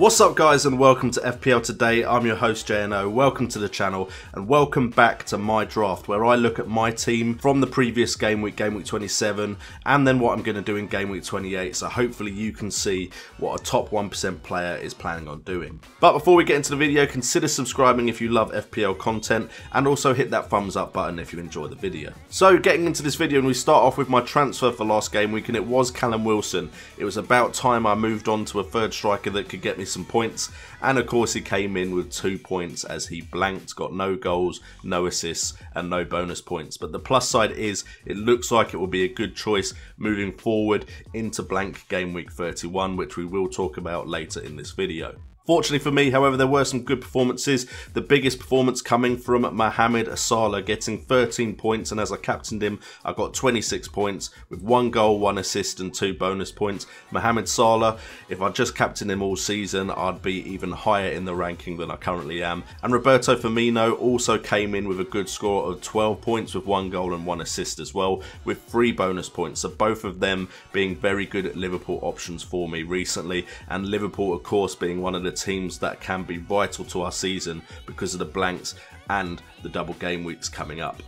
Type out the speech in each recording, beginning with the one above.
What's up guys and welcome to FPL Today. I'm your host JNO, welcome to the channel and welcome back to my draft where I look at my team from the previous game week 27 and then what I'm going to do in game week 28, so hopefully you can see what a top 1% player is planning on doing. But before we get into the video, consider subscribing if you love FPL content and also hit that thumbs up button if you enjoy the video. So getting into this video, and we start off with my transfer for last game week, and it was Callum Wilson. It was about time I moved on to a third striker that could get me some points, and of course he came in with 2 points as he blanked, got no goals, no assists and no bonus points. But the plus side is it looks like it will be a good choice moving forward into blank game week 31, which we will talk about later in this video. Fortunately for me, however, there were some good performances. The biggest performance coming from Mohamed Salah, getting 13 points, and as I captained him, I got 26 points with 1 goal, 1 assist and 2 bonus points. Mohamed Salah, if I just captained him all season, I'd be even higher in the ranking than I currently am. And Roberto Firmino also came in with a good score of 12 points with 1 goal and 1 assist as well, with 3 bonus points. So both of them being very good at Liverpool options for me recently, and Liverpool of course being one of the teams that can be vital to our season because of the blanks and the double game weeks coming up.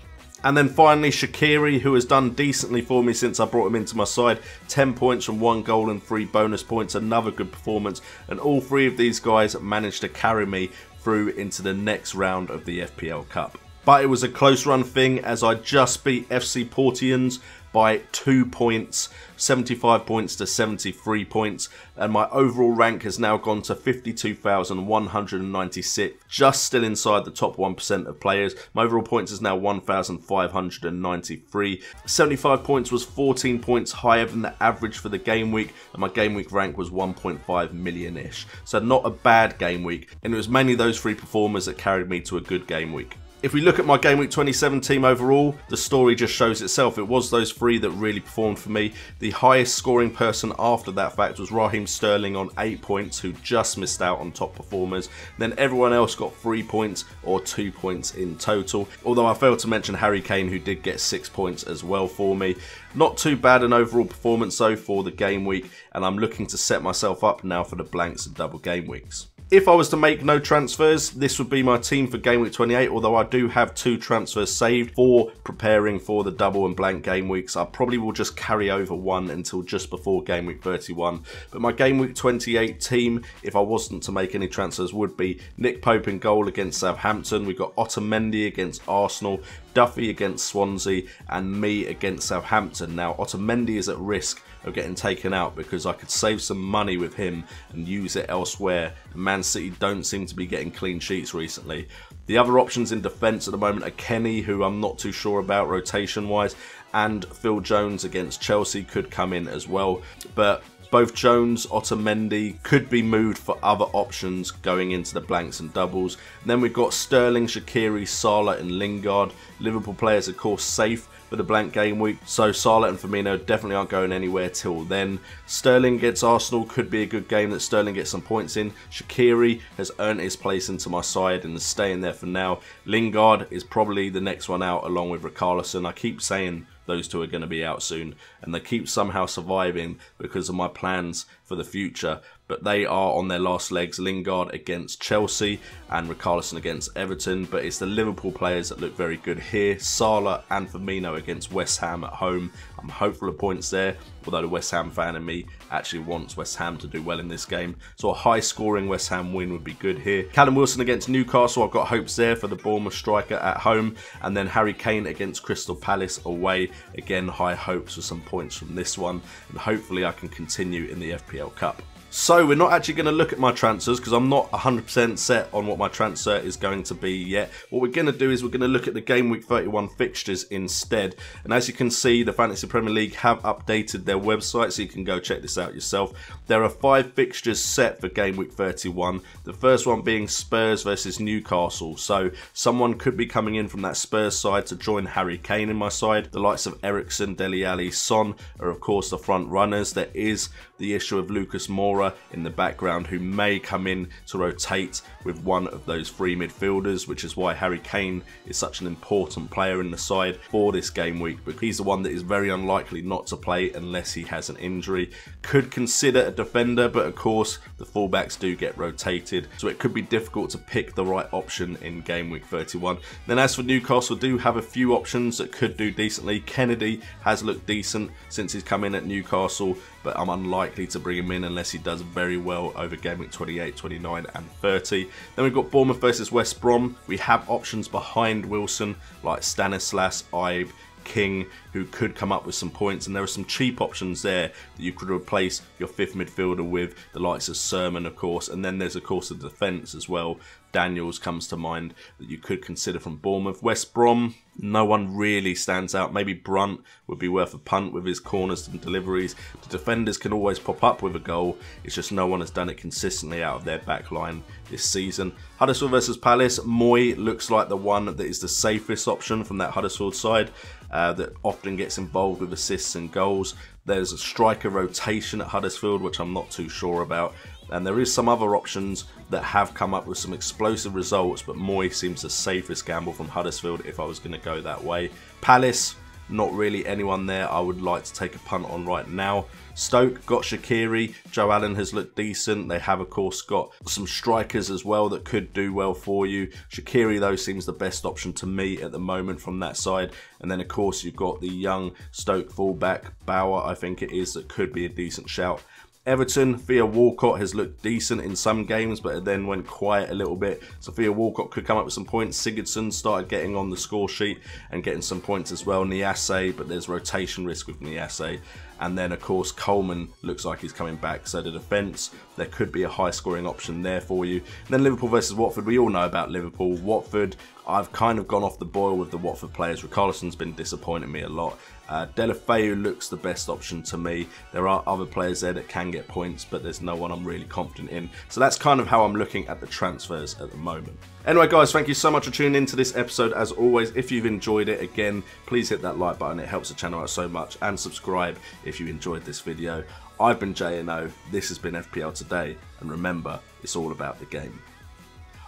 And then finally Shaqiri, who has done decently for me since I brought him into my side. 10 points from 1 goal and 3 bonus points, another good performance, and all 3 of these guys managed to carry me through into the next round of the FPL Cup. But it was a close run thing as I just beat FC Portians by 2 points, 75 points to 73 points, and my overall rank has now gone to 52,196, just still inside the top 1% of players. My overall points is now 1,593. 75 points was 14 points higher than the average for the game week, and my game week rank was 1.5 million-ish. So not a bad game week, and it was mainly those 3 performers that carried me to a good game week. If we look at my Game Week 27 team overall, the story just shows itself. It was those 3 that really performed for me. The highest scoring person after that fact was Raheem Sterling on 8 points, who just missed out on top performers. Then everyone else got 3 points or 2 points in total. Although I failed to mention Harry Kane, who did get 6 points as well for me. Not too bad an overall performance though for the game week, and I'm looking to set myself up now for the blanks and double game weeks. If I was to make no transfers, this would be my team for game week 28, although I do have 2 transfers saved for preparing for the double and blank game weeks. I probably will just carry over 1 until just before game week 31. But my game week 28 team, if I wasn't to make any transfers, would be Nick Pope in goal against Southampton. We've got Otamendi against Arsenal, Duffy against Swansea, and me against Southampton. Now, Otamendi is at risk of getting taken out because I could save some money with him and use it elsewhere. Man City don't seem to be getting clean sheets recently. The other options in defence at the moment are Kenny, who I'm not too sure about rotation wise, and Phil Jones against Chelsea could come in as well. But both Jones, Otamendi could be moved for other options going into the blanks and doubles. And then we've got Sterling, Shaqiri, Salah and Lingard. Liverpool players of course safe for the blank game week, so Salah and Firmino definitely aren't going anywhere till then. Sterling against Arsenal could be a good game that Sterling gets some points in. Shaqiri has earned his place into my side and is staying there for now. Lingard is probably the next one out along with Richarlison. I keep saying those 2 are going to be out soon, and they keep somehow surviving because of my plans for the future. But they are on their last legs. Lingard against Chelsea and Richarlison against Everton. But it's the Liverpool players that look very good here. Salah and Firmino against West Ham at home. I'm hopeful of points there, although the West Ham fan in me actually wants West Ham to do well in this game. So a high scoring West Ham win would be good here. Callum Wilson against Newcastle, I've got hopes there for the Bournemouth striker at home. And then Harry Kane against Crystal Palace away. Again, high hopes for some points from this one. And hopefully I can continue in the FPL Cup. So we're not actually going to look at my transfers because I'm not 100% set on what my transfer is going to be yet. What we're going to do is we're going to look at the Game Week 31 fixtures instead. And as you can see, the Fantasy Premier League have updated their website, so you can go check this out yourself. There are 5 fixtures set for Game Week 31. The first one being Spurs versus Newcastle. So someone could be coming in from that Spurs side to join Harry Kane in my side. The likes of Eriksen, Dele Alli, Son are of course the front runners. There is the issue of Lucas Moura scorer in the background who may come in to rotate with one of those three midfielders, which is why Harry Kane is such an important player in the side for this game week, but he's the one that is very unlikely not to play unless he has an injury. Could consider a defender, but of course the fullbacks do get rotated, so it could be difficult to pick the right option in game week 31. Then as for Newcastle, do have a few options that could do decently. Kennedy has looked decent since he's come in at Newcastle, but I'm unlikely to bring him in unless he does very well over game week 28, 29 and 30. Then we've got Bournemouth versus West Brom. We have options behind Wilson like Stanislas, Ibe, King, who could come up with some points, and there are some cheap options there that you could replace your fifth midfielder with, the likes of Sermon of course, and then there's of course the defence as well. Daniels comes to mind that you could consider from Bournemouth. West Brom, no one really stands out. Maybe Brunt would be worth a punt with his corners and deliveries. The defenders can always pop up with a goal, it's just no one has done it consistently out of their back line this season. Huddersfield versus Palace, Moy looks like the one that is the safest option from that Huddersfield side that often gets involved with assists and goals. There's a striker rotation at Huddersfield, which I'm not too sure about. And there is some other options that have come up with some explosive results, but Moy seems the safest gamble from Huddersfield if I was going to go that way. Palace, not really anyone there I would like to take a punt on right now. Stoke got Shaqiri, Joe Allen has looked decent. They have of course got some strikers as well that could do well for you. Shaqiri though seems the best option to me at the moment from that side. And then of course you've got the young Stoke fullback, Bauer I think it is, that could be a decent shout. Everton, Theo Walcott has looked decent in some games, but it then went quiet a little bit. So Theo Walcott could come up with some points. Sigurdsson started getting on the score sheet and getting some points as well. Niasse, but there's rotation risk with Niasse. And then, of course, Coleman looks like he's coming back. So the defence, there could be a high-scoring option there for you. And then Liverpool versus Watford. We all know about Liverpool. Watford, I've kind of gone off the boil with the Watford players. Richarlison's been disappointing me a lot. Deulofeu looks the best option to me. There are other players there that can get points, but there's no one I'm really confident in. So that's kind of how I'm looking at the transfers at the moment. Anyway guys, thank you so much for tuning into this episode. As always, if you've enjoyed it, again, please hit that like button. It helps the channel out so much. And subscribe if you enjoyed this video. I've been JNO, this has been FPL Today, and remember, it's all about the game.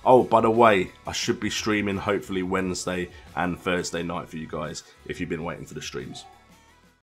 Oh, by the way, I should be streaming hopefully Wednesday and Thursday night for you guys if you've been waiting for the streams.